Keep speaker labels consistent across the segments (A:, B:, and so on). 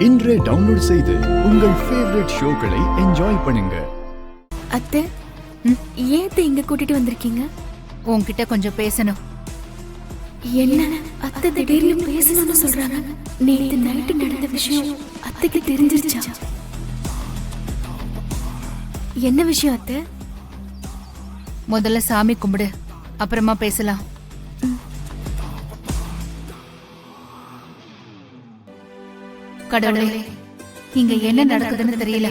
A: இன்றே டவுன்லோட் செய்து உங்கள் ஃபேவரட் ஷோக்களை என்ஜாய் பண்ணுங்க.
B: அத்தை, ஏன் இங்க கூட்டிட்டு வந்திருக்கீங்க?
C: உன்கிட்ட கொஞ்சம் பேசணும்.
B: என்ன அத்தை திடீர்னு பேசணும்னு சொல்றாங்க? நேத்து நைட்டு நடந்த விஷயம் அத்தைக்கு தெரிஞ்சிருச்சா? என்ன விஷயம் அத்தை?
C: முதல்ல சாமி கும்பிடு, அப்புறமா பேசலாம். கடவுளே, இங்க என்ன நடக்குதுன்னு தெரியல.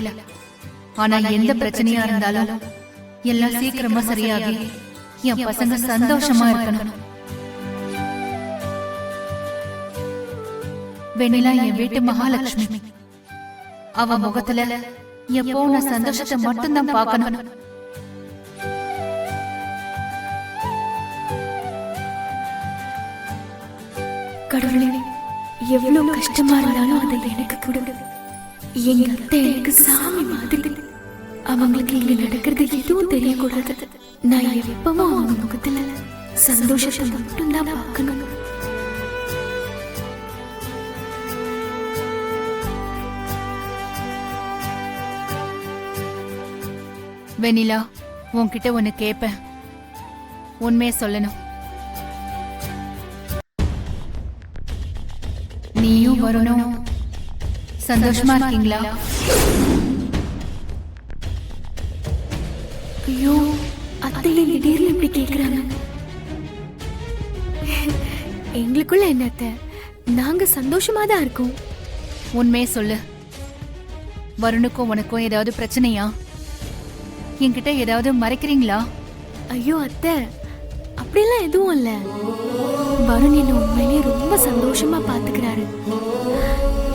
C: ஆனா எந்த பிரச்சனையா இருந்தாலும் எல்லாம் சீக்கிரமா சரியாகி என் பசங்க சந்தோஷமா இருக்கணும். வெண்ணிலா என் வீட்டு மகாலட்சுமி. அவ முகத்துல எப்போ நான் சந்தோஷத்தை மட்டும்தான் பார்க்கணும்.
B: கடவுளே, எவ்வளவு கஷ்டமா இருந்தாலும் அதை எனக்கு கொடு. எங்க அத்தை எனக்கு சாமி மாதிரி. அவங்களுக்கு இங்க நடக்கிறது எதுவும் தெரியக்கூடாது. நான் எப்பவும் அவங்க முகத்துல சந்தோஷத்தை மட்டும்தான் பார்க்கணும்.
C: வெண்ணிலா, உன்கிட்ட ஒன்னு கேப்பேன், உண்மையை சொல்லணும். நீயும் வரணும் சந்தோஷமா இருக்கீங்களா?
B: ஐயோ, அத்தையை திடீர்னு இப்படி கேக்குறாங்க. எங்களுக்குள்ள என்னத்த, நாங்க சந்தோஷமா தான் இருக்கோம்.
C: உண்மையை சொல்லு. வருணுக்கும் உனக்கும் ஏதாவது பிரச்சனையா? என்கிட்ட ஏதாவது மறைக்கிறீங்களா?
B: ஐயோ அத்தை, அப்படிலாம் எதுவும் இல்ல. வருண் என்ன உண்மையிலே ரொம்ப சந்தோஷமா பாத்துக்கிறாரு.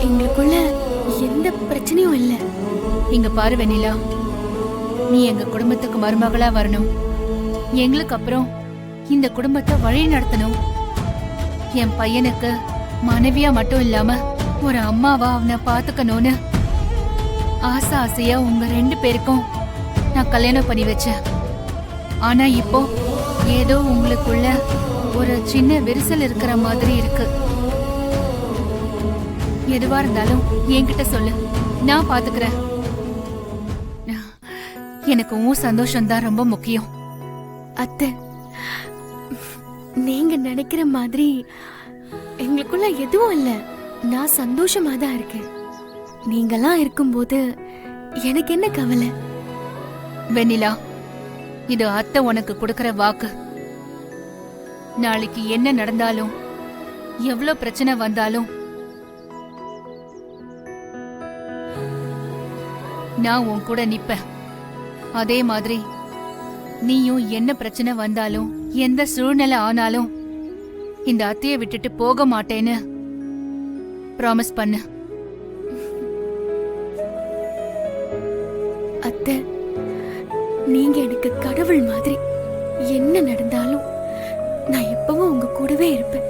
B: எங்களுக்குள்ள எந்த பிரச்சனையும் இல்ல.
C: இங்க பாரு வெண்ணிலா, நீ எங்க குடும்பத்துக்கு மருமகளா வரணும். எங்களுக்கு அப்புறம் இந்த குடும்பத்தை வழி நடத்தணும். என் பையனுக்கு மனைவியா மட்டும் இல்லாம ஒரு அம்மாவா அவனை பாத்துக்கணும்னு ஆசை ஆசையா உங்க 2 பேருக்கும் நான் கல்யாணம் பண்ணி வச்சேன். ஆனா இப்போ ஏதோ உங்களுக்குள்ள ஒரு சின்ன விரிசல் இருக்கிற மாதிரி இருக்கு. எதுவா இருந்தாலும் என்கிட்ட சொல்லு, நான் பாத்துக்கிறேன். எனக்கு உன் சந்தோஷம் தான் ரொம்ப முக்கியம்.
B: அத்தை, நீங்க நினைக்கிற மாதிரி எங்களுக்குள்ள எதுவும் இல்ல. நான் சந்தோஷமா தான் இருக்கேன். நீங்கெல்லாம் இருக்கும்போது எனக்கு என்ன கவலை?
C: வெண்ணிலா, இது அத்தை உனக்கு கொடுக்கற வாக்கு. நாளைக்கு என்ன நடந்தாலும் எவ்வளவு பிரச்சனை வந்தாலும் நான் உன் கூட நிப்பேன். அதே மாதிரி நீயும் என்ன பிரச்சனை வந்தாலும் எந்த சூழ்நிலை ஆனாலும் இந்த அத்தையை விட்டுட்டு போக மாட்டேன்னு ப்ராமிஸ் பண்ணு.
B: அத்தை, நீங்க எனக்கு கடவுள் மாதிரி. என்ன நடந்தாலும் நான் எப்பவும் உங்க கூடவே இருப்பேன்.